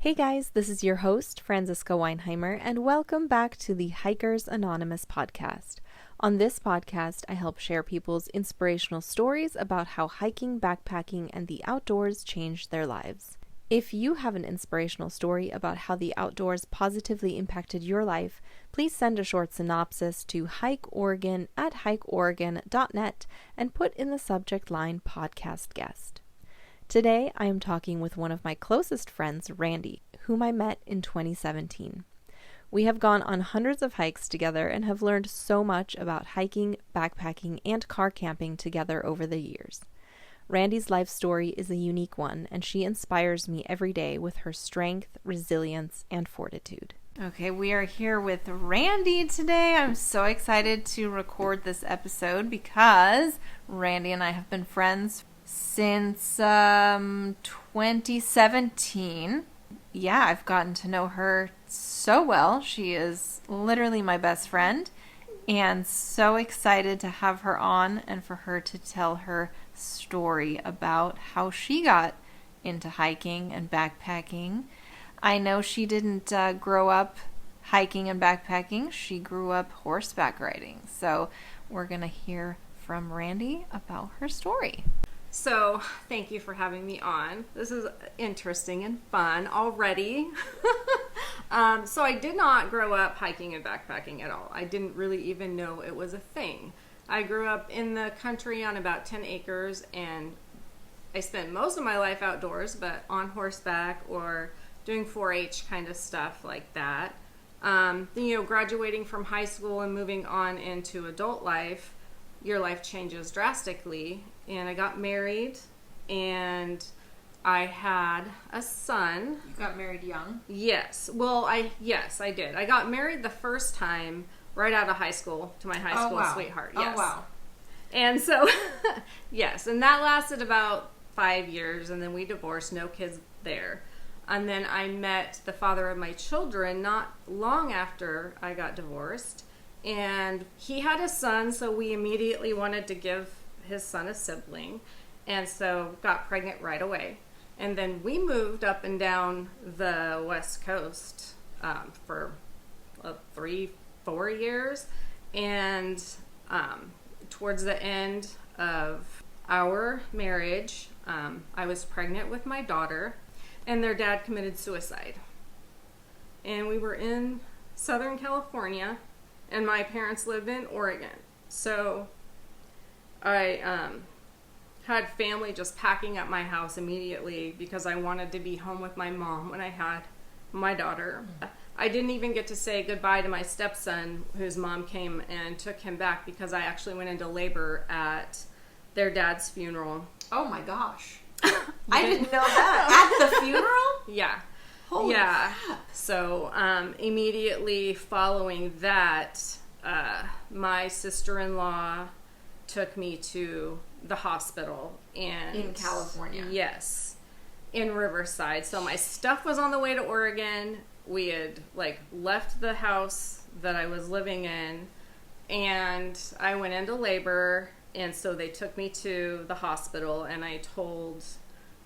Hey guys, this is your host, Franziska Weinheimer, and welcome back to the Hikers Anonymous podcast. On this podcast, I help share people's inspirational stories about how hiking, backpacking, and the outdoors changed their lives. If you have an inspirational story about how the outdoors positively impacted your life, please send a short synopsis to hikeoregon@hikeoregon.net and put in the subject line podcast guest. Today, I am talking with one of my closest friends, Randi, whom I met in 2017. We have gone on hundreds of hikes together and have learned so much about hiking, backpacking, and car camping together over the years. Randi's life story is a unique one, and she inspires me every day with her strength, resilience, and fortitude. Okay, we are here with Randi today. I'm so excited to record this episode because Randi and I have been friends since 2017. Yeah, I've gotten to know her so well. She is literally my best friend, and so excited to have her on and for her to tell her story about how she got into hiking and backpacking. I know she didn't grow up hiking and backpacking. She grew up horseback riding. So we're going to hear from Randi about her story. So, thank you for having me on. This is interesting and fun already. So I did not grow up hiking and backpacking at all. I didn't really even know it was a thing. I grew up in the country on about 10 acres, and I spent most of my life outdoors, but on horseback or doing 4-H kind of stuff like that. Graduating from high school and moving on into adult life, your life changes drastically. And I got married, and I had a son. You got married young? Yes. Well, I did. I got married the first time right out of high school to my high school sweetheart. Yes. Oh, wow. And so, yes. And that lasted about 5 years, and then we divorced, no kids there. And then I met the father of my children not long after I got divorced. And he had a son, so we immediately wanted to give his son a sibling, and so got pregnant right away. And then we moved up and down the West Coast for 3-4 years, and towards the end of our marriage, I was pregnant with my daughter, and their dad committed suicide. And we were in Southern California, and my parents lived in Oregon. So I had family just packing up my house immediately because I wanted to be home with my mom when I had my daughter. I didn't even get to say goodbye to my stepson, whose mom came and took him back because I actually went into labor at their dad's funeral. Oh my gosh. I didn't know that. At the funeral? Yeah. Holy crap. So immediately following that, my sister-in-law took me to the hospital. And in California? Yes, in Riverside. So my stuff was on the way to Oregon. We had left the house that I was living in, and I went into labor, and so they took me to the hospital, and I told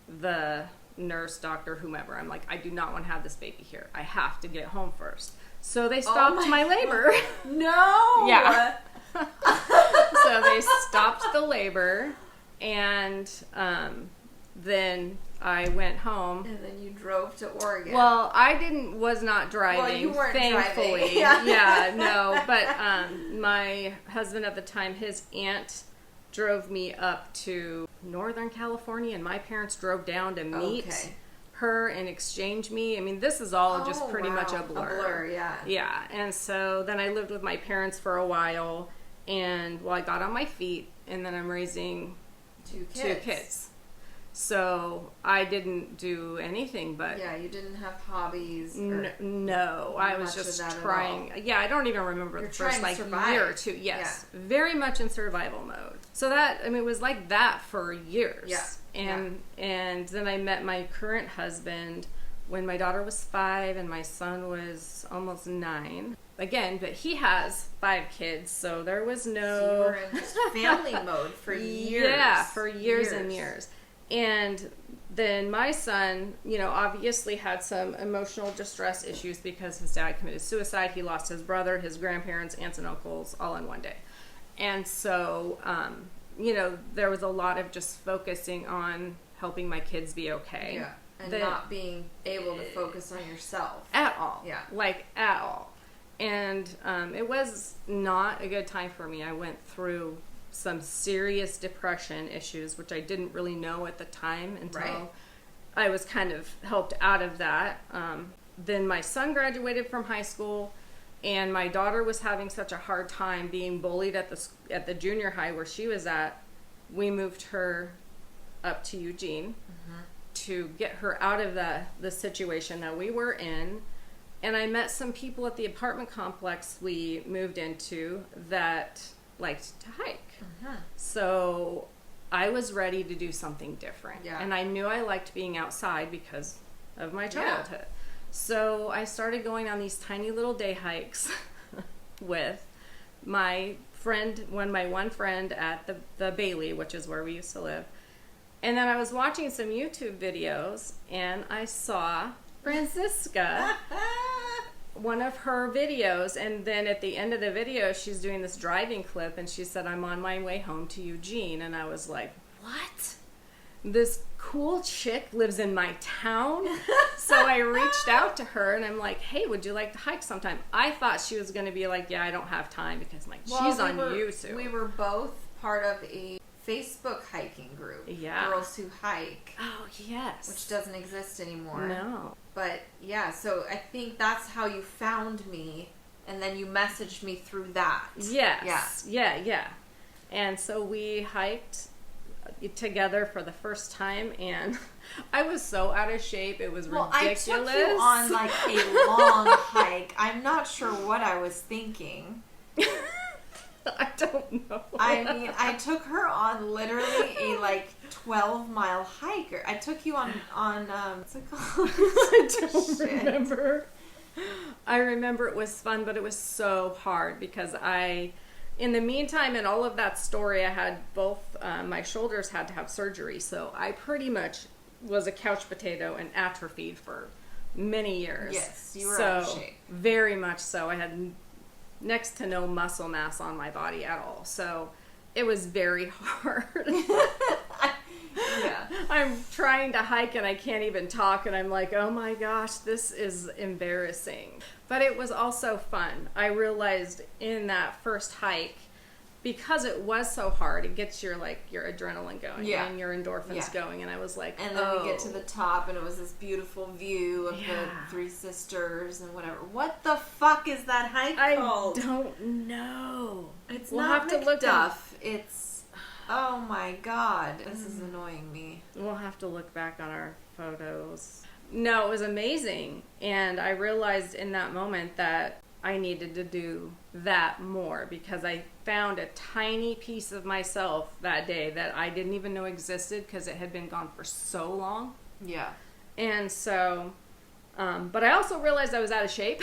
the nurse, doctor, whomever, I'm like, I do not want to have this baby here. I have to get home first. So they stopped my labor. No! Yeah. So they stopped the labor, and then I went home. And then you drove to Oregon. Well, was not driving. Well, you weren't thankfully. driving. Yeah, no. But my husband at the time, his aunt drove me up to Northern California, and my parents drove down to meet her and exchange me. I mean, this is all just pretty much a blur. A blur, yeah. Yeah, and so then I lived with my parents for a while. And I got on my feet, and then I'm raising two kids. So I didn't do anything but... Yeah, you didn't have hobbies? No, I was just trying... Yeah, I don't even remember the first year or two. Yes, yeah. Very much in survival mode. So that, it was like that for years. Yeah. And then I met my current husband when my daughter was 5 and my son was almost 9. Again, but he has 5 kids, so there was no... So you were in just family mode for years. Yeah, for years and years. And then my son, obviously had some emotional distress issues because his dad committed suicide. He lost his brother, his grandparents, aunts and uncles all in one day. And so, there was a lot of just focusing on helping my kids be okay. Yeah. And not being able to focus on yourself. At all. Yeah. Like, at all. And it was not a good time for me. I went through some serious depression issues, which I didn't really know at the time until I was kind of helped out of that. Then my son graduated from high school, and my daughter was having such a hard time being bullied at the junior high where she was at. We moved her up to Eugene to get her out of the situation that we were in. And I met some people at the apartment complex we moved into that liked to hike. So I was ready to do something different. Yeah. And I knew I liked being outside because of my childhood. Yeah. So I started going on these tiny little day hikes with my one friend at the Bailey, which is where we used to live. And then I was watching some YouTube videos, and I saw Franziska, one of her videos, and then at the end of the video, she's doing this driving clip, and she said, "I'm on my way home to Eugene." And I was like, what? This cool chick lives in my town? So I reached out to her, and I'm like, "Hey, would you like to hike sometime?" I thought she was going to be like, "Yeah, I don't have time," because she's on YouTube. We were both part of a Facebook hiking group. Yeah. Girls Who Hike. Oh, yes. Which doesn't exist anymore. No. But, yeah, so I think that's how you found me, and then you messaged me through that. Yes. Yeah. And so we hiked together for the first time, and I was so out of shape. It was ridiculous. I took you on, like, a long hike. I'm not sure what I was thinking. I don't know. I mean, I took her on literally a 12-mile hike. I took you on what's it called? I don't remember. I remember it was fun, but it was so hard because in the meantime, in all of that story, I had both my shoulders had to have surgery, so I pretty much was a couch potato and atrophied for many years. Yes, you were out of shape. Very much so. I had next to no muscle mass on my body at all. So it was very hard. Yeah. I'm trying to hike and I can't even talk, and I'm like, oh my gosh, this is embarrassing. But it was also fun. I realized in that first hike, because it was so hard, it gets your adrenaline going and your endorphins going, and I was like, and then we get to the top, and it was this beautiful view of the Three Sisters and whatever. What the fuck is that hike called? I don't know. It's not McDuff. It's, oh my god, this is annoying me. We'll have to look back on our photos. No, it was amazing, and I realized in that moment that I needed to do that more because I found a tiny piece of myself that day that I didn't even know existed because it had been gone for so long. Yeah. And so, but I also realized I was out of shape.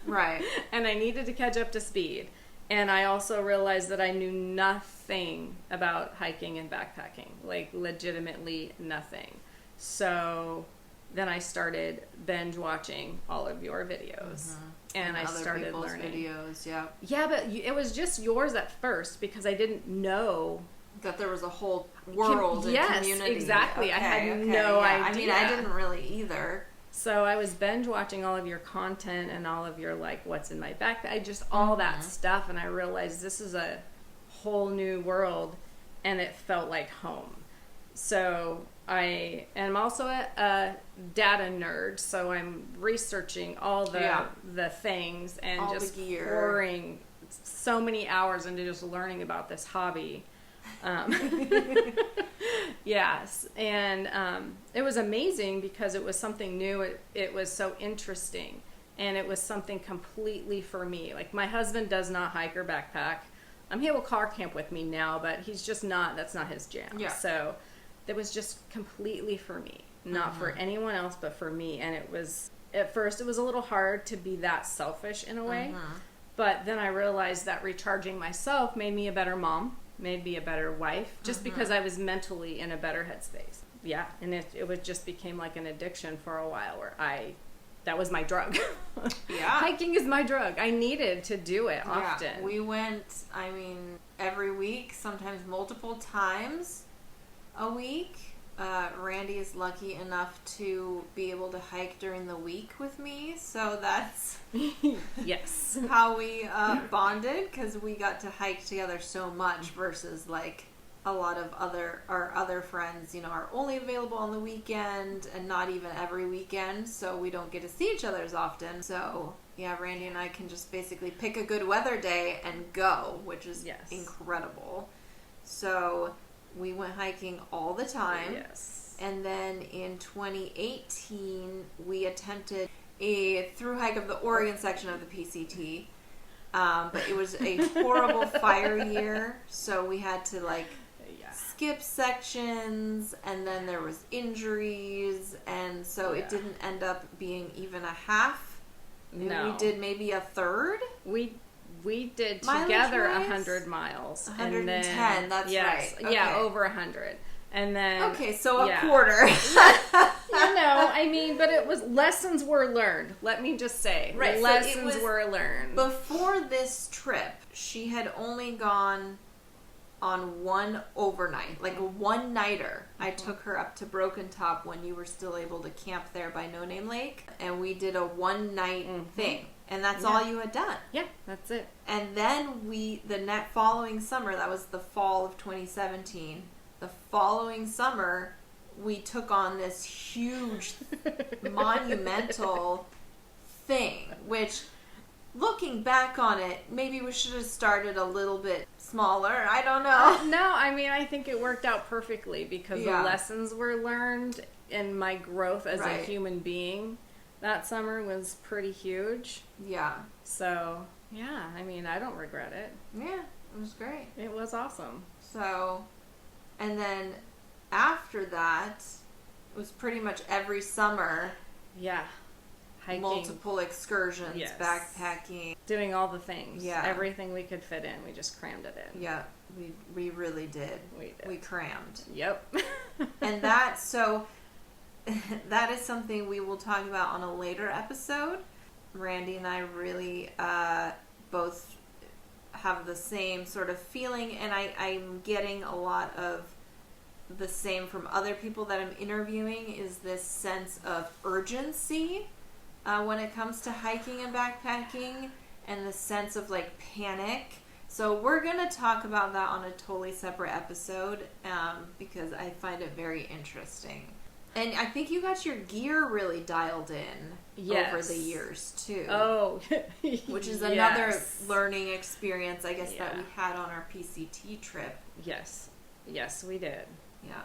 Right. And I needed to catch up to speed. And I also realized that I knew nothing about hiking and backpacking, legitimately nothing. So then I started binge watching all of your videos. And I started learning videos. Yeah, but it was just yours at first because I didn't know that there was a whole world and community. Yes, exactly. I had no idea. I mean, I didn't really either. So I was binge watching all of your content and all of your what's in my backpack, just all that stuff, and I realized this is a whole new world, and it felt like home. So I am also a data nerd, so I'm researching all the things and all just pouring so many hours into just learning about this hobby. Yes, and it was amazing because it was something new. It was so interesting, and it was something completely for me. My husband does not hike or backpack. He will car camp with me now, but he's just not. That's not his jam. Yeah. So it was just completely for me, not for anyone else, but for me. And it was, at first, it was a little hard to be that selfish in a way. But then I realized that recharging myself made me a better mom, made me a better wife, just because I was mentally in a better headspace. yeah, and it just became like an addiction for a while where that was my drug. Yeah. Hiking is my drug. I needed to do it often. Yeah. We went, every week, sometimes multiple times a week. Randy is lucky enough to be able to hike during the week with me, so that's yes, how we bonded, because we got to hike together so much versus like a lot of our other friends, are only available on the weekend and not even every weekend, so we don't get to see each other as often. So yeah, Randy and I can just basically pick a good weather day and go, which is incredible. So we went hiking all the time. Yes. And then in 2018, we attempted a thru hike of the Oregon section of the PCT. But it was a horrible fire year, so we had to skip sections, and then there was injuries, and so it didn't end up being even a half. No. We did maybe a third. We did Mileage together wise? 100 miles. 110, and then, that's yes, right. Okay. Yeah, over 100. And then... Okay, so a quarter. But lessons were learned. Let me just say. Right, lessons were learned. Before this trip, she had only gone on one overnight, like a one-nighter. I took her up to Broken Top when you were still able to camp there by No Name Lake, and we did a one-night thing. And that's all you had done. Yeah, that's it. And then the following summer, that was the fall of 2017, the following summer, we took on this huge, monumental thing, which, looking back on it, maybe we should have started a little bit smaller. I don't know. No, I think it worked out perfectly because the lessons were learned, and my growth as a human being that summer was pretty huge. Yeah. So, yeah, I don't regret it. Yeah, it was great. It was awesome. So, and then after that, it was pretty much every summer. Yeah. Hiking. Multiple excursions, backpacking. Doing all the things. Yeah. Everything we could fit in. We just crammed it in. Yeah, we really did. We did. We crammed. Yep. And that is something we will talk about on a later episode. Randy and I really both have the same sort of feeling, and I'm getting a lot of the same from other people that I'm interviewing, is this sense of urgency when it comes to hiking and backpacking, and the sense of panic. So we're going to talk about that on a totally separate episode because I find it very interesting. And I think you got your gear really dialed in over the years, too. Oh, which is another learning experience, I guess, that we had on our PCT trip. Yes. Yes, we did. Yeah.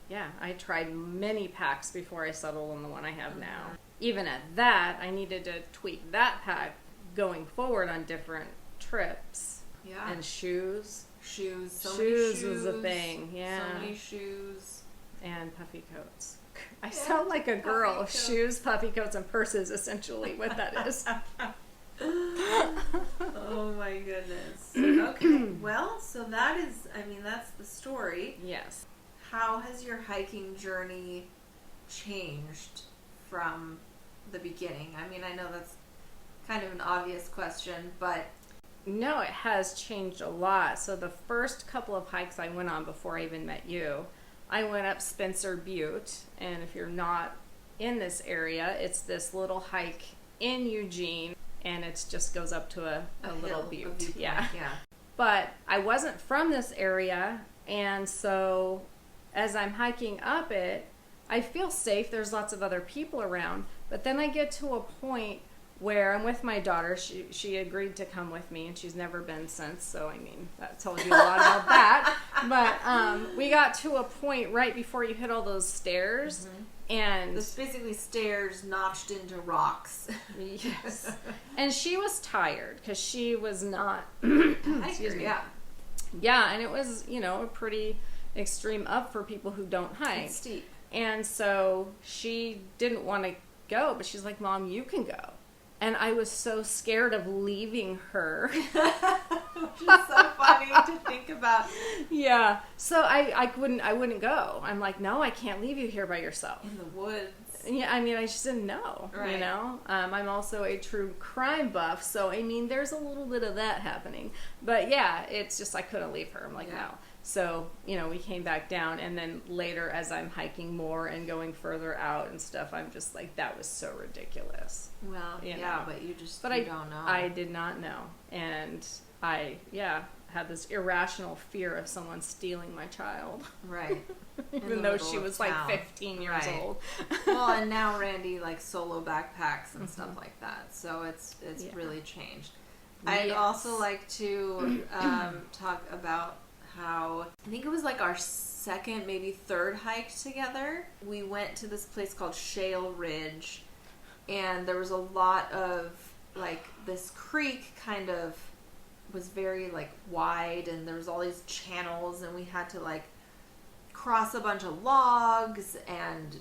Yeah, I tried many packs before I settled on the one I have now. Even at that, I needed to tweak that pack going forward on different trips. Yeah. And shoes. Shoes was a thing, yeah. So many shoes. And puffy coats. I sound like a girl. Shoes, puffy coats, and purses, essentially, what that is. Oh my goodness. Okay, well, so that's the story. Yes. How has your hiking journey changed from the beginning? I know that's kind of an obvious question, but... No, it has changed a lot. So the first couple of hikes I went on before I even met you, I went up Spencer Butte, and if you're not in this area, it's this little hike in Eugene, and it just goes up to a little butte. Yeah. But I wasn't from this area, and so as I'm hiking up it, I feel safe. There's lots of other people around, but then I get to a point where I'm with my daughter. She agreed to come with me, and she's never been since, so that tells you a lot about that. But we got to a point right before you hit all those stairs, and there's basically stairs notched into rocks. Yes. And she was tired because she was not excuse me. Yeah, and it was, a pretty extreme up for people who don't hike. It's steep. And so she didn't want to go, but she's like, Mom, you can go. And I was so scared of leaving her Which is so funny to think about. Yeah. So I wouldn't go. I'm like, no, I can't leave you here by yourself. In the woods. Yeah, I mean, I just didn't know, Right. you know? I'm also a true crime buff, so, I mean, there's a little bit of that happening. But, yeah, it's just I couldn't leave her. I'm like, no. So, you know, we came back down, and then later as I'm hiking more and going further out and stuff, I'm just like, that was so ridiculous. Well, you yeah, know? but you just But you I don't know. I did not know. And I had this irrational fear of someone stealing my child. Right. Even though she was like 15 years Right. old. Well, and now Randy like solo backpacks and stuff like that. So it's really changed. I'd also like to talk about how I think it was like our second, maybe third hike together. We went to this place called Shale Ridge, and there was a lot of like this creek kind of was very like wide, and there was all these channels, and we had to like cross a bunch of logs and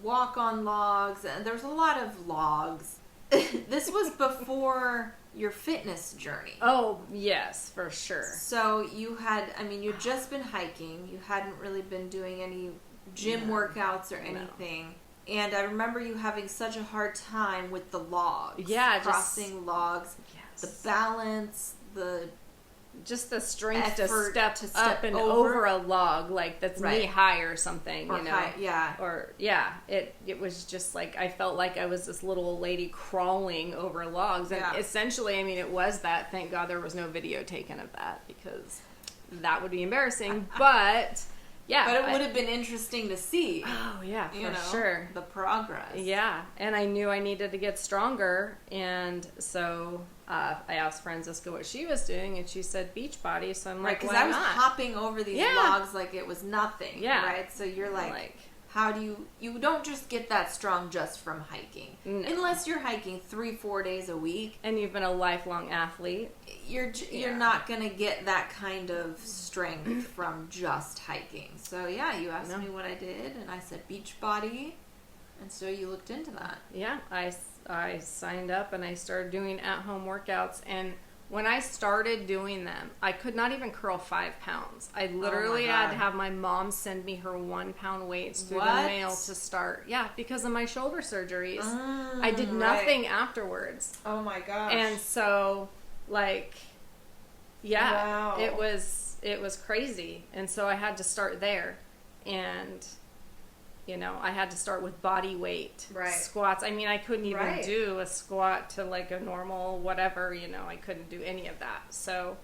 walk on logs, and there was a lot of logs. This was before your fitness journey. Oh, yes, for sure. So you'd just been hiking. You hadn't really been doing any gym workouts or anything. And I remember you having such a hard time with the logs. Yeah, crossing logs. Yes. The balance, just the strength to effort step to up step and over. a log like that's Right. knee high or something, or you know. high, yeah. Or it was just like I felt like I was this little old lady crawling over logs, and essentially, I mean, it was that. Thank God there was no video taken of that, because that would be embarrassing. But yeah, But it would have been interesting to see. Oh yeah, for you know, sure. the progress. Yeah, and I knew I needed to get stronger, and so I asked Franziska what she was doing, and she said beach body. So I'm like, because why I was not? hopping over these logs like it was nothing. Yeah. Right. So you're like how do you don't just get that strong just from hiking, unless you're hiking 3-4 days a week, and you've been a lifelong athlete. You're not gonna get that kind of strength from just hiking. So yeah, you asked me what I did, and I said beach body, and so you looked into that. Yeah, I signed up and I started doing at-home workouts, and when I started doing them, I could not even curl 5 pounds. I literally had to have my mom send me her 1 pound weights through the mail to start. Yeah, because of my shoulder surgeries. I did nothing afterwards. Oh my gosh. And so, like, yeah, it was crazy. And so I had to start there. And, you know, I had to start with body weight squats. I mean, I couldn't even do a squat to like a normal whatever, you know, I couldn't do any of that. So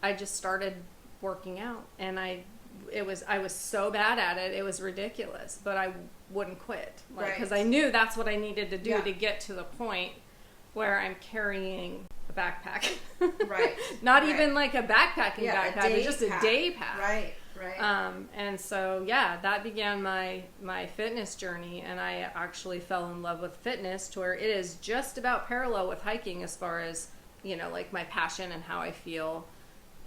I just started working out, and I was so bad at it. It was ridiculous, but I wouldn't quit. Because I knew that's what I needed to do to get to the point where I'm carrying a backpack. Not even like a backpacking backpack, but just a day pack. Right. And so, yeah, that began my fitness journey, and I actually fell in love with fitness to where it is just about parallel with hiking as far as, you know, like my passion and how I feel,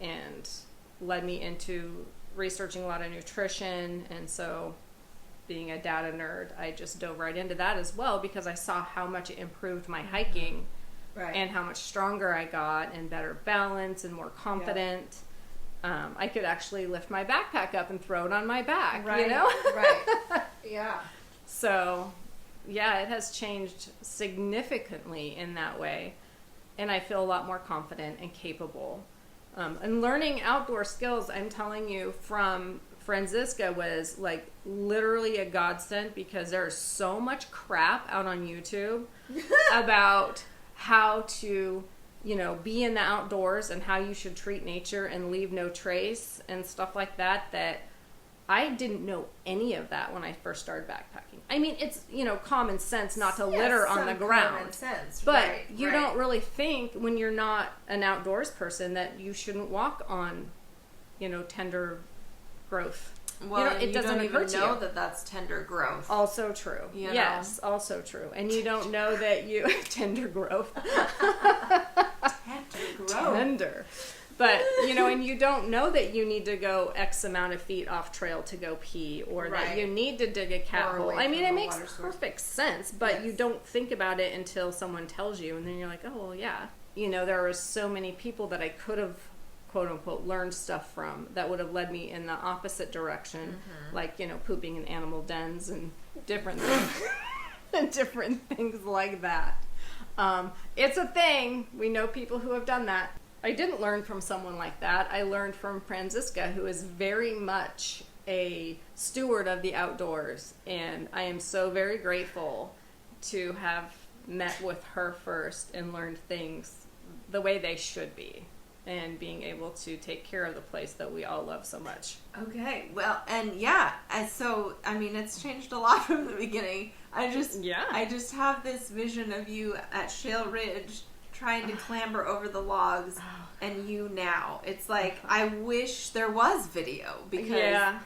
and led me into researching a lot of nutrition. And so being a data nerd, I just dove right into that as well, because I saw how much it improved my hiking and how much stronger I got, and better balance and more confident. I could actually lift my backpack up and throw it on my back, you know? Yeah. So, yeah, it has changed significantly in that way. And I feel a lot more confident and capable. And learning outdoor skills, I'm telling you, from Franziska was like literally a godsend, because there's so much crap out on YouTube about how to, you know, be in the outdoors and how you should treat nature and leave no trace and stuff like that, that I didn't know any of that when I first started backpacking. I mean, it's, you know, common sense not to litter on the ground. Common sense, but you don't really think, when you're not an outdoors person, that you shouldn't walk on, you know, tender growth. Well, it doesn't don't occur even to know you. that that's tender growth. Also true. You know? Yes, also true. And you don't know that you tender growth. Tender. But, you know, and you don't know that you need to go X amount of feet off trail to go pee, or that you need to dig a cat hole. I mean, it makes perfect sense, but you don't think about it until someone tells you, and then you're like, oh, well, yeah. there were so many people that I could have, quote unquote, learned stuff from that would have led me in the opposite direction, like, pooping in animal dens and different things, and different things like that. It's a thing. We know people who have done that. I didn't learn from someone like that. I learned from Franziska, who is very much a steward of the outdoors, and I am so very grateful to have met with her first and learned things the way they should be, and being able to take care of the place that we all love so much. Okay, well, and so I mean, it's changed a lot from the beginning. I just have this vision of you at Shale Ridge trying to clamber over the logs, and you now. It's like, I wish there was video, because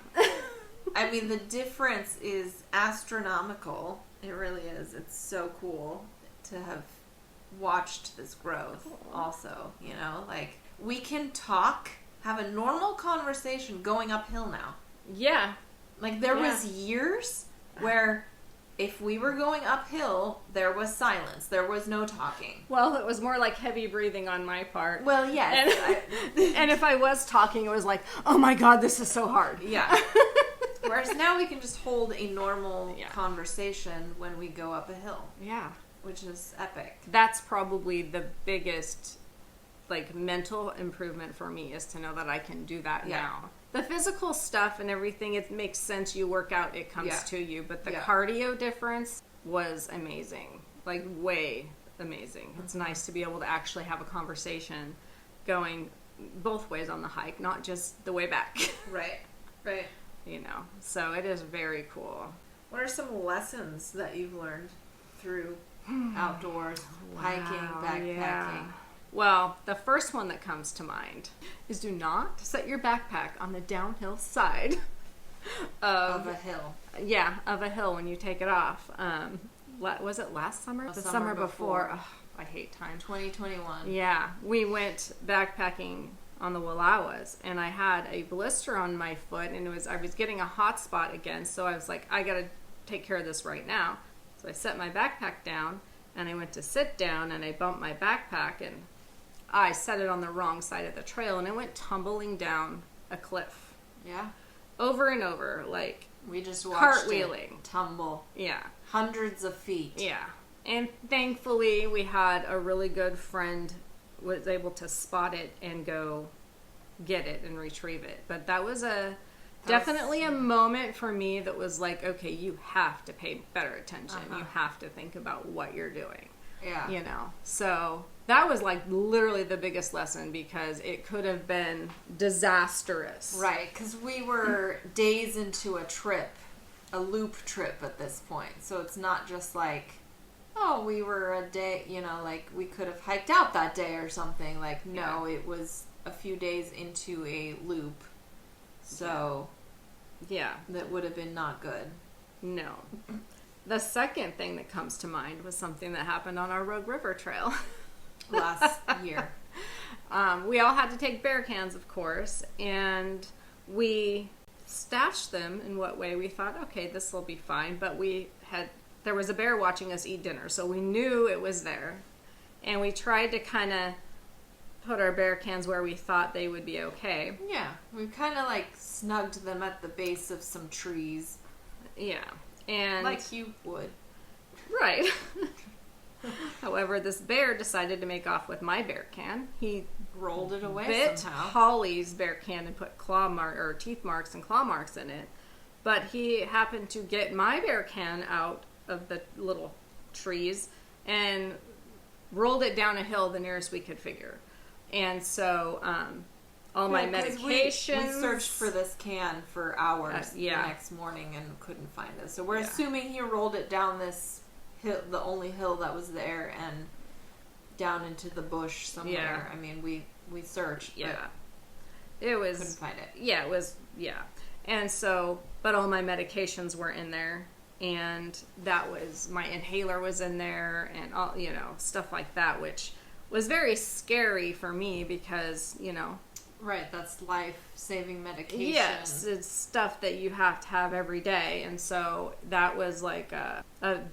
I mean, the difference is astronomical. It really is. It's so cool to have watched this growth also, like, we can have a normal conversation going uphill now. Yeah. Like, there was years where if we were going uphill, there was silence. There was no talking. Well, it was more like heavy breathing on my part. Well, yes. And if I was talking, it was like, oh my God, this is so hard. Yeah. Whereas now we can just hold a normal conversation when we go up a hill. Yeah. Which is epic. That's probably the biggest, like, mental improvement for me, is to know that I can do that now. The physical stuff and everything, it makes sense. You work out, it comes to you. But the cardio difference was amazing. Like, way amazing. It's nice to be able to actually have a conversation going both ways on the hike, not just the way back. Right. So it is very cool. What are some lessons that you've learned through outdoors, hiking, backpacking? Yeah. Well, the first one that comes to mind is, do not set your backpack on the downhill side of a hill. Yeah, of a hill when you take it off. Was it last summer? The summer before. Oh, I hate time. 2021. Yeah, we went backpacking on the Wallowas, and I had a blister on my foot, and I was getting a hot spot again, so I was like, I gotta take care of this right now. So I set my backpack down, and I went to sit down, and I bumped my backpack, and I set it on the wrong side of the trail, and it went tumbling down a cliff. Yeah. Over and over, like, we just watched cartwheeling. It tumble. Yeah. Hundreds of feet. Yeah. And thankfully, we had a really good friend was able to spot it and go get it and retrieve it. But that was definitely a moment for me that was like, okay, you have to pay better attention. You have to think about what you're doing. Yeah. So that was like literally the biggest lesson, because it could have been disastrous. Right, because we were days into a loop trip at this point. So it's not just like, oh, we were a day, like we could have hiked out that day or something. Like, no, it was a few days into a loop. So, that would have been not good. No. The second thing that comes to mind was something that happened on our Rogue River Trail. Last year. We all had to take bear cans, of course, and we stashed them in what way we thought, okay, this will be fine, but there was a bear watching us eat dinner, so we knew it was there, and we tried to kind of put our bear cans where we thought they would be okay. Yeah, we kind of like snugged them at the base of some trees. Yeah. And like you would. Right. However, this bear decided to make off with my bear can. He rolled it away bit somehow. Holly's bear can and put teeth marks and claw marks in it. But he happened to get my bear can out of the little trees and rolled it down a hill the nearest we could figure. And so all my medications... We searched for this can for hours the next morning and couldn't find it. So we're assuming he rolled it down this hill, the only hill that was there, and down into the bush somewhere. Yeah. I mean, we searched, but it was... couldn't find it. Yeah, it was... Yeah. And so... But all my medications were in there, and that was... My inhaler was in there, and all, stuff like that, which was very scary for me because, Right, that's life-saving medication. Yes, it's stuff that you have to have every day. And so that was like a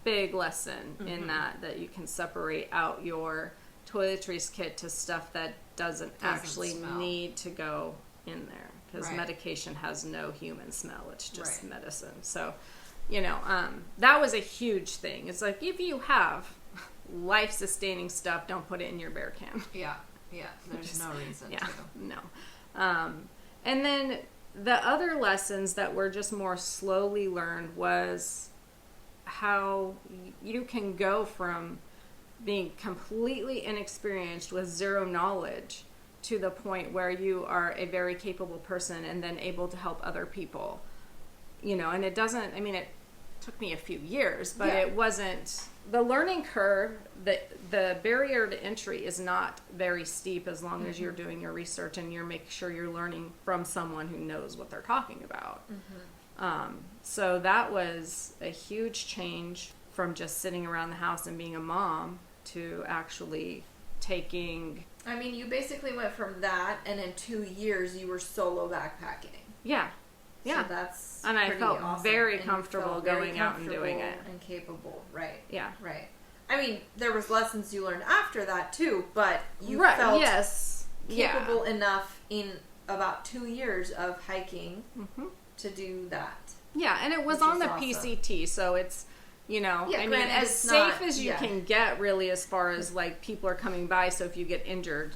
big lesson in that you can separate out your toiletries kit to stuff that doesn't actually smell. need to go in there, because Right. medication has no human smell. It's just Right. medicine. So, that was a huge thing. It's like, if you have life-sustaining stuff, don't put it in your bear can. Yeah. There's no reason to. No. And then the other lessons that were just more slowly learned was how you can go from being completely inexperienced with zero knowledge to the point where you are a very capable person and then able to help other people. And it took me a few years, but it wasn't, the learning curve, the barrier to entry is not very steep as long as you're doing your research and you're making sure you're learning from someone who knows what they're talking about. So that was a huge change from just sitting around the house and being a mom to actually taking... you basically went from that, and in 2 years you were solo backpacking. Yeah. So that's and I felt awesome. very And you comfortable felt very going out and doing it. and capable, right? Yeah. Right. There was lessons you learned after that too, but you Right. felt Yes. capable enough in about 2 years of hiking Mm-hmm. to do that. Yeah, and it was Which on is the awesome. PCT, so it's, granted, as it's safe not- as you can get, really, as far as, like, people are coming by, so if you get injured,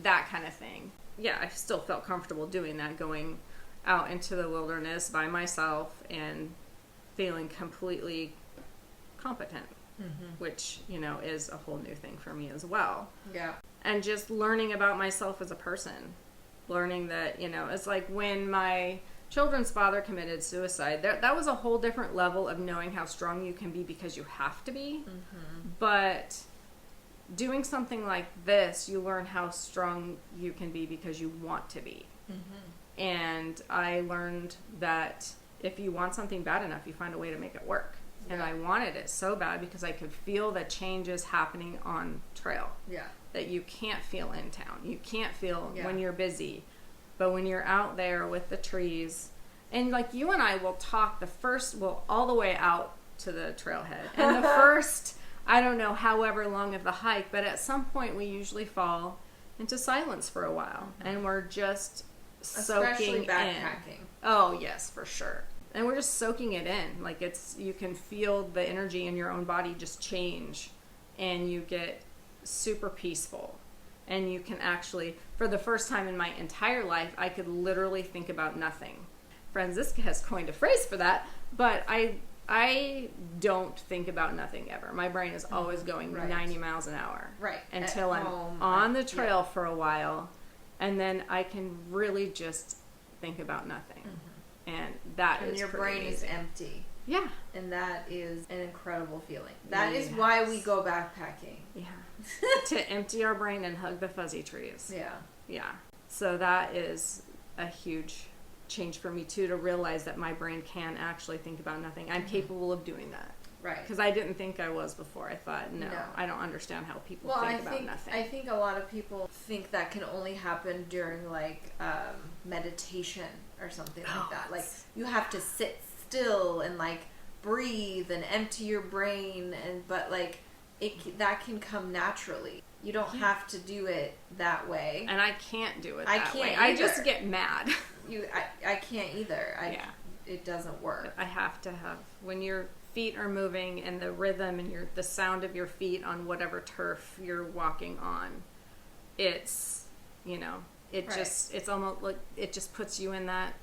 that kind of thing. Yeah, I still felt comfortable doing that, going out into the wilderness by myself and feeling completely competent, which, is a whole new thing for me as well. Yeah. And just learning about myself as a person. Learning that, it's like when my children's father committed suicide, that was a whole different level of knowing how strong you can be because you have to be. But doing something like this, you learn how strong you can be because you want to be. And I learned that if you want something bad enough, you find a way to make it work. And I wanted it so bad because I could feel the changes happening on trail. Yeah. That you can't feel in town. You can't feel when you're busy. But when you're out there with the trees, and like you and I will talk all the way out to the trailhead. And the first, I don't know, however long of the hike, but at some point we usually fall into silence for a while. And we're just soaking Especially backpacking. in. Oh, yes, for sure. And we're just soaking it in. Like you can feel the energy in your own body just change. And you get super peaceful. And you can actually, for the first time in my entire life, I could literally think about nothing. Franziska has coined a phrase for that, but I don't think about nothing ever. My brain is always going 90 miles an hour. Right. Until I'm on the trail for a while, and then I can really just think about nothing. And that is your pretty brain amazing. is empty. Yeah. And that is an incredible feeling. That is why we go backpacking. Yeah. To empty our brain and hug the fuzzy trees. Yeah. Yeah. So that is a huge change for me too, to realize that my brain can actually think about nothing. I'm capable of doing that. Right. Because I didn't think I was before. I thought, no, I don't understand how people think about nothing. I think a lot of people think that can only happen during like meditation or something like that. Like you have to sit still and like breathe and empty your brain, but like that can come naturally. You don't have to do it that way. And I can't do it I that can't way. either. I just get mad. I can't either. It doesn't work. I have to have, when your feet are moving and the rhythm and the sound of your feet on whatever turf you're walking on, it's, it's almost like, it just puts you in that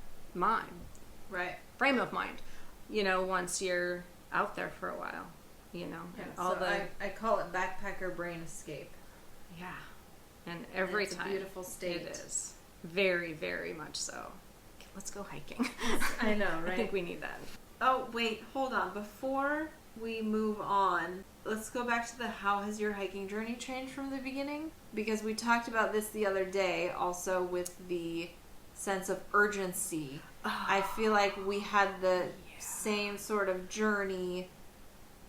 frame of mind, once you're out there for a while, I call it backpacker brain escape. Yeah. And every it's time. a beautiful state. It is. Very, very much so. Okay, let's go hiking. I know, right? I think we need that. Oh, wait, hold on. Before we move on, let's go back to how has your hiking journey changed from the beginning? Because we talked about this the other day, also with the sense of urgency. I feel like we had the same sort of journey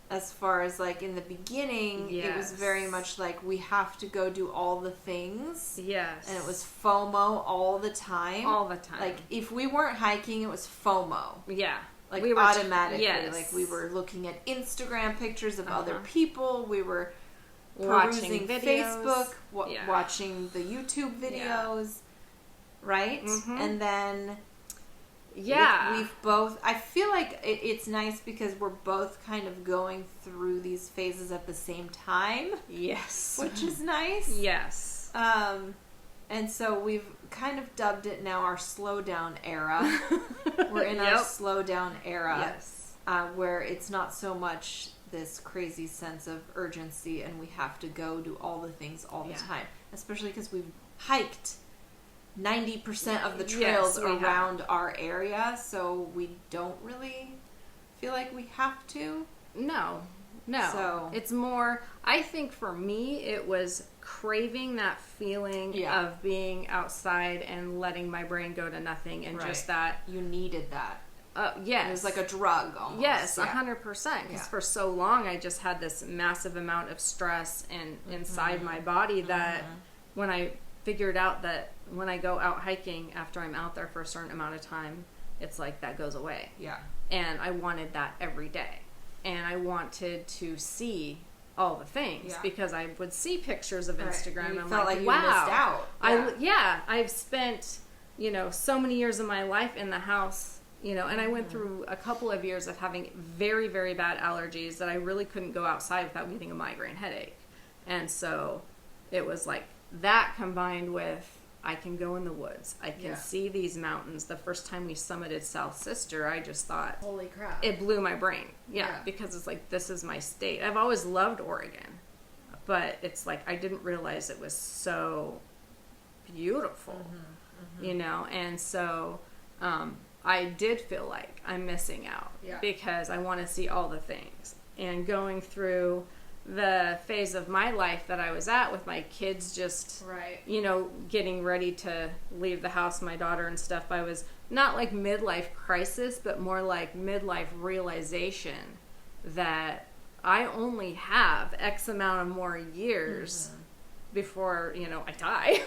as far as like in the beginning. It was very much like we have to go do all the things. Yes. And it was FOMO all the time. All the time. Like if we weren't hiking, it was FOMO. Yeah. Like we were automatically. yes. Like we were looking at Instagram pictures of other people. We were watching perusing videos. Facebook, Yeah. watching the YouTube videos, right? And then we've both, I feel like it's nice because we're both kind of going through these phases at the same time. Yes. Which is nice. Yes. And so we've kind of dubbed it now our slow down era. We're in our slow down era. Yes. Where it's not so much this crazy sense of urgency and we have to go do all the things all the time. Especially because we've hiked 90% of the trails around our area, so we don't really feel like we have to. No. So it's more, I think for me, it was craving that feeling of being outside and letting my brain go to nothing, and just that. You needed that. Yes. It was like a drug almost. Yes, 100%. Because for so long, I just had this massive amount of stress inside my body that when I figured out that when I go out hiking, after I'm out there for a certain amount of time, it's like that goes away. Yeah. And I wanted that every day. And I wanted to see all the things because I would see pictures of Instagram and I'm felt like wow, you missed out. I've spent, so many years of my life in the house, and I went through a couple of years of having very, very bad allergies that I really couldn't go outside without getting a migraine headache. And so it was like that combined with I can go in the woods. I can see these mountains. The first time we summited South Sister, I just thought, holy crap. It blew my brain. Yeah, because it's like, this is my state. I've always loved Oregon, but it's like I didn't realize it was so beautiful, and so I did feel like I'm missing out because I want to see all the things. And going through the phase of my life that I was at with my kids just, getting ready to leave the house, my daughter and stuff, I was not like midlife crisis, but more like midlife realization that I only have X amount of more years before, I die.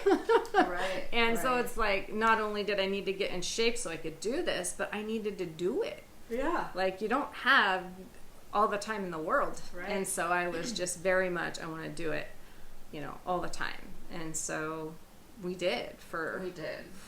And so it's like, not only did I need to get in shape so I could do this, but I needed to do it. Yeah. Like, you don't have all the time in the world. And so I was just very much, I want to do it, all the time. And so we did for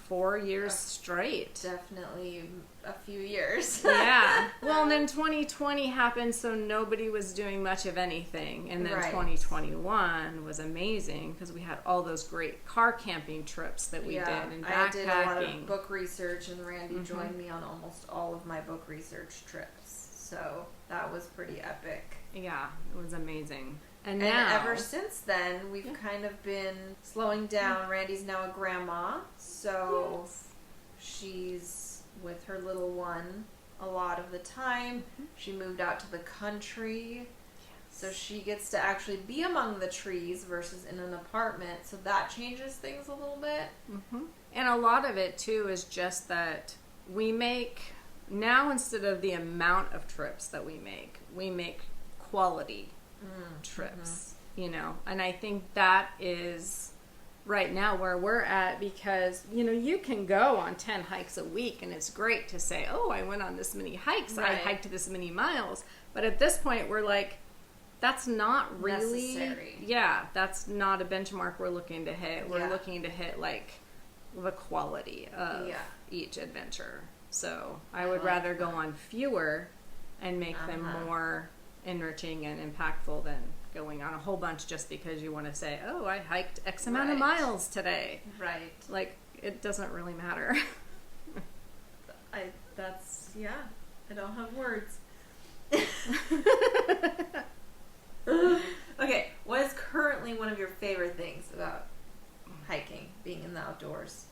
4 years straight. Definitely a few years. Yeah. Well, and then 2020 happened, so nobody was doing much of anything. And then 2021 was amazing because we had all those great car camping trips that we did and backpacking. I did a lot of book research, and Randy joined me on almost all of my book research trips. So that was pretty epic. Yeah, it was amazing. And now, ever since then, we've kind of been slowing down. Randy's now a grandma, so she's with her little one a lot of the time. She moved out to the country, so she gets to actually be among the trees versus in an apartment, so that changes things a little bit. And a lot of it, too, is just that we make... Now, instead of the amount of trips that we make quality trips, and I think that is right now where we're at because, you can go on 10 hikes a week and it's great to say, oh, I went on this many hikes, I hiked this many miles. But at this point, we're like, that's not really necessary. Yeah, that's not a benchmark we're looking to hit. We're looking to hit like the quality of each adventure. So I would rather go on fewer and make them more enriching and impactful than going on a whole bunch just because you want to say, oh, I hiked X amount of miles today. Right. Like, it doesn't really matter. I don't have words. Okay, what is currently one of your favorite things about hiking, being in the outdoors,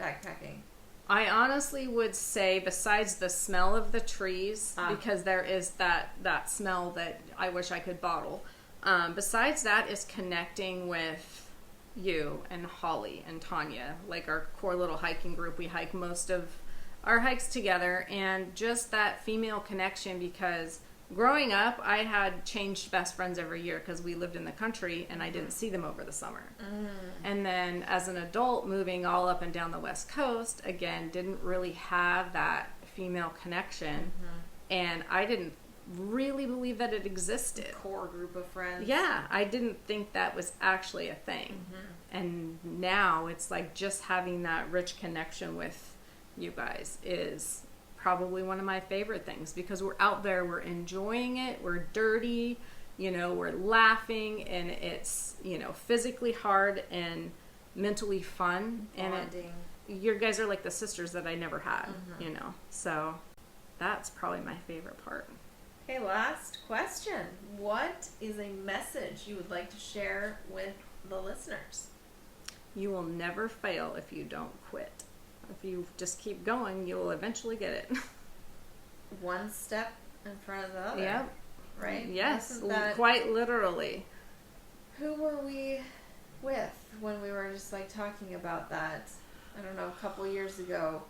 backpacking? I honestly would say, besides the smell of the trees, because there is that smell that I wish I could bottle, besides that is connecting with you and Holly and Tanya, like our core little hiking group. We hike most of our hikes together, and just that female connection, because growing up, I had changed best friends every year because we lived in the country and I didn't see them over the summer. And then as an adult, moving all up and down the West Coast, again, didn't really have that female connection. And I didn't really believe that it existed. Core group of friends. Yeah, I didn't think that was actually a thing. And now it's like just having that rich connection with you guys is probably one of my favorite things, because we're out there, we're enjoying it, we're dirty, you know, we're laughing, and it's, you know, physically hard and mentally fun. Bonding. And you guys are like the sisters that I never had, you know, so that's probably my favorite part. Okay, last question. What is a message you would like to share with the listeners? You will never fail if you don't quit. If you just keep going, you will eventually get it. One step in front of the other. Yep. Right? Yes, quite literally. Who were we with when we were just like talking about that? I don't know, a couple years ago.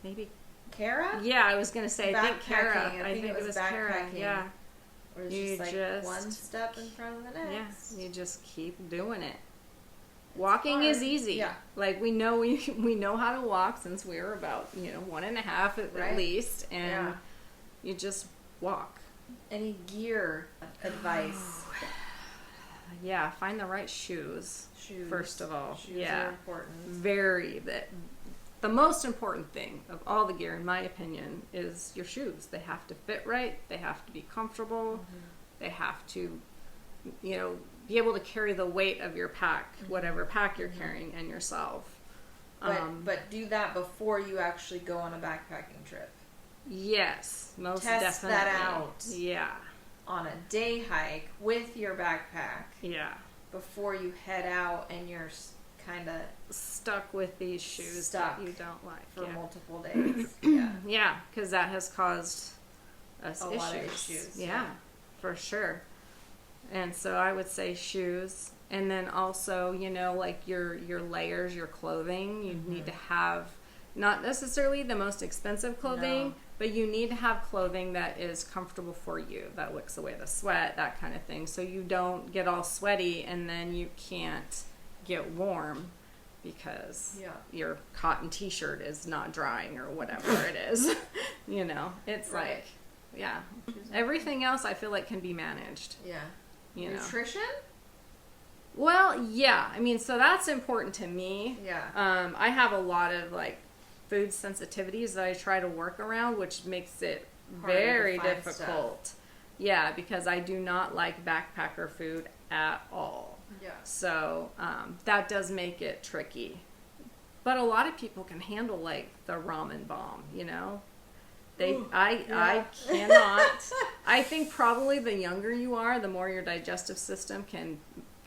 Maybe Kara? Yeah, I was going to say, I think Kara. I think it was Kara. Yeah. Or it's just like one step in front of the next. Yeah, you just keep doing it. Walking hard. is easy. Yeah. Like we know how to walk since we were about, 1.5 at least, and you just walk. Any gear advice? Yeah, find the right shoes. First of all. Shoes are important. The most important thing of all the gear, in my opinion, is your shoes. They have to fit right. They have to be comfortable. They have to, be able to carry the weight of your pack, whatever pack you're carrying, and yourself. But do that before you actually go on a backpacking trip. Yes, most Test definitely. that out. Yeah. On a day hike with your backpack. Yeah. Before you head out and you're kind of stuck with these shoes that you don't like for multiple days. Yeah. Yeah, because that has caused us a lot of issues. Yeah, for sure. And so I would say shoes, and then also, like your layers, your clothing. You need to have not necessarily the most expensive clothing, but you need to have clothing that is comfortable for you, that wicks away the sweat, that kind of thing, so you don't get all sweaty and then you can't get warm because your cotton t-shirt is not drying or whatever it is. It's like, everything else I feel like can be managed. Yeah. Nutrition? Well, yeah. I mean, so that's important to me. Yeah. I have a lot of food sensitivities that I try to work around, which makes it very difficult. Stuff. Yeah, because I do not like backpacker food at all. Yeah. So that does make it tricky. But a lot of people can handle the ramen bomb, I cannot. I think probably the younger you are, the more your digestive system can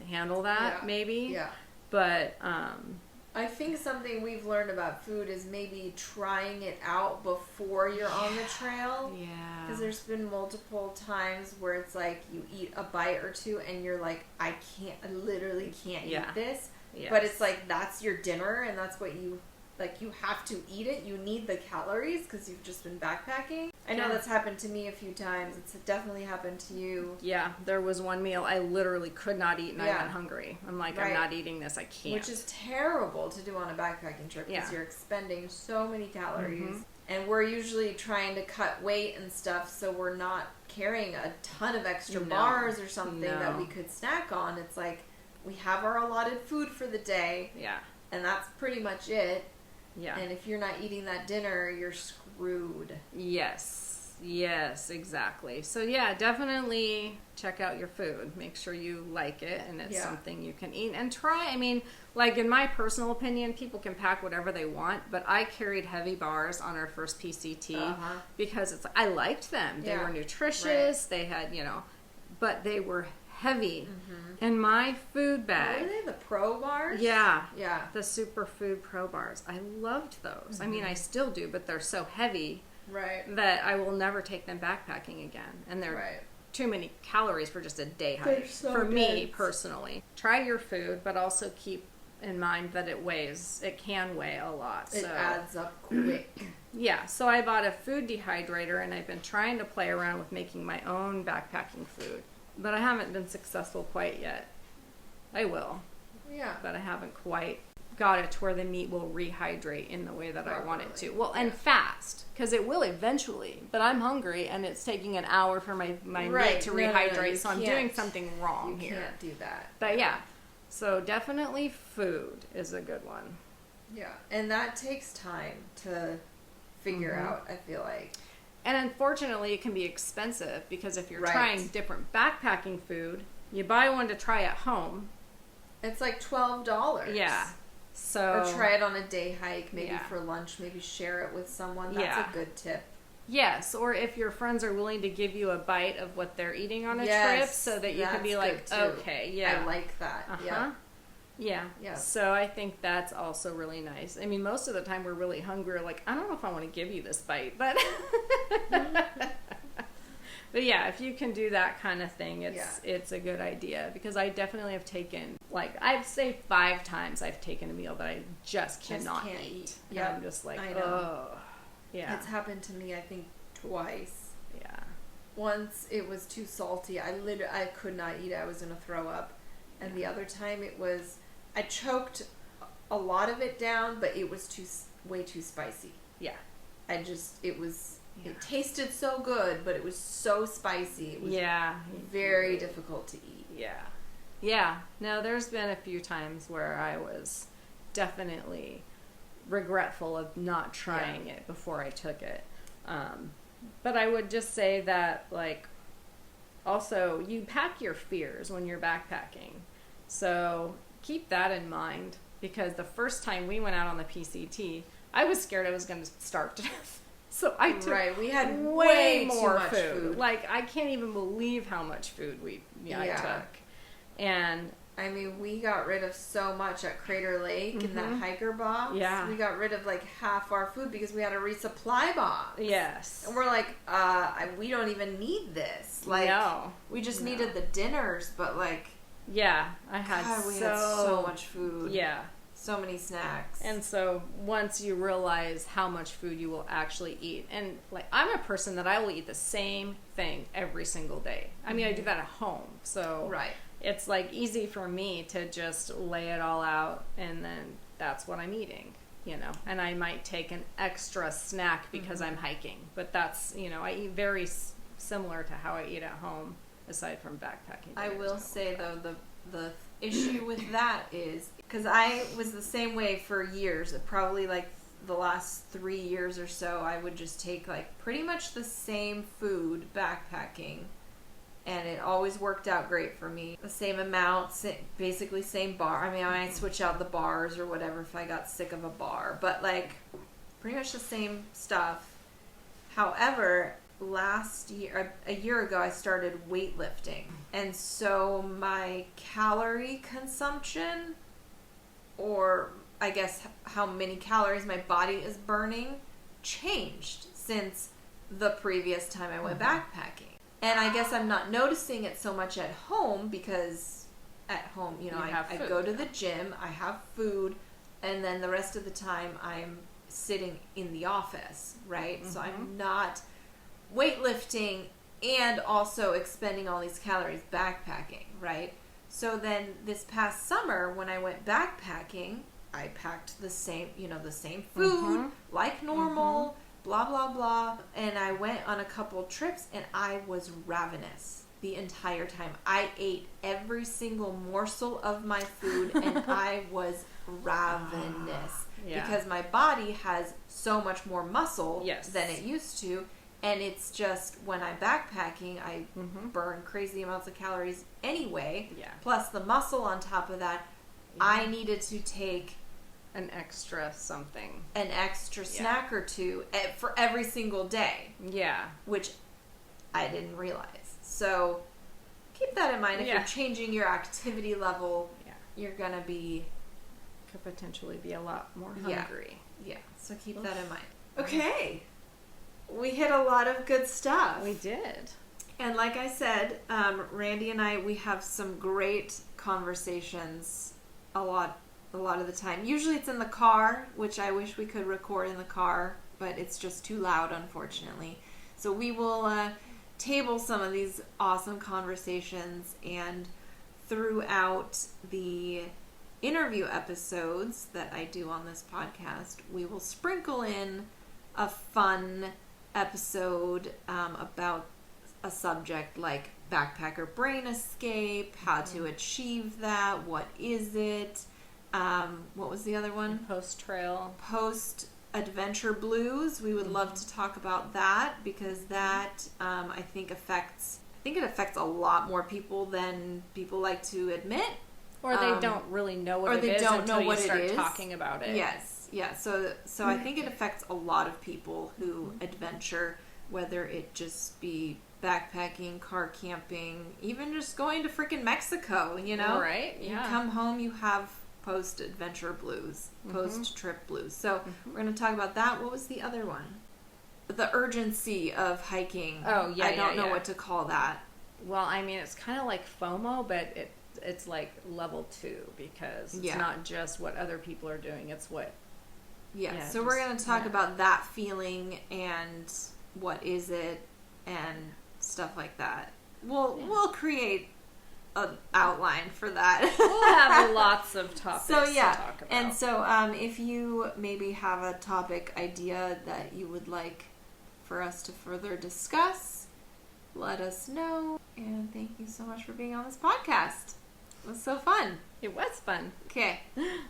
handle that, maybe. Yeah. But I think something we've learned about food is maybe trying it out before you're on the trail. Yeah. Because there's been multiple times where it's like you eat a bite or two and you're like, I literally can't eat this. Yes. But it's like that's your dinner and that's what you have to eat it. You need the calories because you've just been backpacking. I know that's happened to me a few times. It's definitely happened to you. Yeah, there was one meal I literally could not eat and I went hungry. I'm like, I'm not eating this. I can't. Which is terrible to do on a backpacking trip because you're expending so many calories. Mm-hmm. And we're usually trying to cut weight and stuff, so we're not carrying a ton of extra bars or something that we could snack on. It's like we have our allotted food for the day. Yeah. And that's pretty much it. Yeah. And if you're not eating that dinner, you're screwed. Yes, exactly. So yeah, definitely check out your food. Make sure you like it and it's something you can eat. And try, I mean, in my personal opinion, people can pack whatever they want, but I carried heavy bars on our first PCT because I liked them. They were nutritious. They had, but they were heavy. And my food bag. What are they? The Pro bars? Yeah. The Superfood Pro bars. I loved those. I mean, I still do, but they're so heavy that I will never take them backpacking again. And they're too many calories for just a day hike. So for me personally. Try your food, but also keep in mind that it can weigh a lot. It adds up quick. Yeah, so I bought a food dehydrator and I've been trying to play around with making my own backpacking food. But I haven't been successful quite yet. I will. Yeah. But I haven't quite got it to where the meat will rehydrate in the way that I want it to. Well, Yeah. and fast, because it will eventually. But I'm hungry, and it's taking an hour for my meat to rehydrate, so I'm doing something wrong here. You can't do that. But yeah, so definitely food is a good one. Yeah, and that takes time to figure out, I feel like. And unfortunately, it can be expensive, because if you're Right. trying different backpacking food, you buy one to try at home. It's like $12. Yeah. So Or try it on a day hike, maybe Yeah. for lunch, maybe share it with someone. That's Yeah. a good tip. Yes, or if your friends are willing to give you a bite of what they're eating on a Yes, trip, so that you can be that's like, good, too. okay, yeah. I like that. Uh-huh. Yeah. Yeah. Yeah. So I think that's also really nice. I mean, most of the time we're really hungry. Like, I don't know if I want to give you this bite, but but yeah, if you can do that kind of thing, it's a good idea, because I definitely have taken, like, I'd say 5 times I've taken a meal that I just cannot can't eat. eat. And Yep. I'm just like, I know. oh, yeah, It's happened to me, I think, twice. yeah, Once it was too salty. I could not eat it. I was going to throw up. And the other time it was, I choked a lot of it down, but it was way too spicy. yeah. It tasted so good, but it was so spicy. It was very difficult to eat. Yeah. Yeah. No, there's been a few times where I was definitely regretful of not trying it before I took it. But I would just say that, like, also, you pack your fears when you're backpacking. So keep that in mind, because the first time we went out on the PCT, I was scared I was going to starve to death. So I took we had way too more much food. Like, I can't even believe how much food I took. And I mean, we got rid of so much at Crater Lake in that hiker box. Yeah. We got rid of like half our food because we had a resupply box. yes. And we're like, we don't even need this. Like, No. we just needed the dinners, but like, Yeah, I had God, we had so much food. Yeah. So many snacks. And so once you realize how much food you will actually eat, and like, I'm a person that I will eat the same thing every single day. I mean, I do that at home, so Right. it's like easy for me to just lay it all out, and then that's what I'm eating, you know. And I might take an extra snack because I'm hiking, but that's, you know, I eat very similar to how I eat at home, aside from backpacking. I will say though, the issue with that is, because I was the same way for years, probably like the last 3 years or so, I would just take like pretty much the same food backpacking, and it always worked out great for me. The same amount, basically same bar. I mean, I might switch out the bars or whatever if I got sick of a bar, but like pretty much the same stuff. However, a year ago, I started weightlifting, and so my calorie consumption, or I guess how many calories my body is burning, changed since the previous time I went backpacking. And I guess I'm not noticing it so much at home, because at home, you know, I go to the gym, I have food, and then the rest of the time I'm sitting in the office, right? So I'm not weightlifting and also expending all these calories backpacking, right? So then this past summer when I went backpacking, I packed the same food, like normal, blah, blah, blah. And I went on a couple trips and I was ravenous the entire time. I ate every single morsel of my food and I was ravenous because my body has so much more muscle than it used to. And it's just, when I'm backpacking, I burn crazy amounts of calories anyway. Yeah. Plus the muscle on top of that. Yeah. I needed to take an extra something. An extra snack or two for every single day. Yeah. Which I didn't realize. So keep that in mind. If you're changing your activity level, you're going to could potentially be a lot more hungry. Yeah. So keep that in mind. Okay. We hit a lot of good stuff. We did. And like I said, Randy and I, we have some great conversations a lot of the time. Usually it's in the car, which I wish we could record in the car, but it's just too loud, unfortunately. So we will table some of these awesome conversations, and throughout the interview episodes that I do on this podcast, we will sprinkle in a fun episode about a subject like backpacker brain escape, how to achieve that, what is it, what was the other one? Post-trail. Post-adventure blues. We would love to talk about that because that I think it affects a lot more people than people like to admit. Or they don't really know what it is until you start talking about it. Yes, yeah. So I think it affects a lot of people who adventure, whether it just be backpacking, car camping, even just going to freaking Mexico, you know? Right, yeah. You come home, you have post-adventure blues, post-trip blues. So we're going to talk about that. What was the other one? The urgency of hiking. Oh, yeah, I don't know what to call that. Well, I mean, it's kind of like FOMO, but it's like level 2 because it's not just what other people are doing, it's what... Yeah, so we're going to talk about that feeling and what is it and stuff like that. We'll create an outline for that. We'll have lots of topics to talk about. And so if you maybe have a topic idea that you would like for us to further discuss, let us know. And thank you so much for being on this podcast. It was so fun. It was fun. Okay,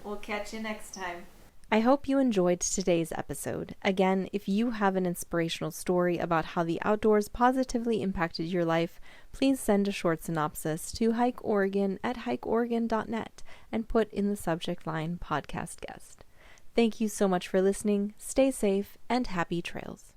we'll catch you next time. I hope you enjoyed today's episode. Again, if you have an inspirational story about how the outdoors positively impacted your life, please send a short synopsis to hikeoregon@hikeoregon.net and put in the subject line podcast guest. Thank you so much for listening. Stay safe and happy trails.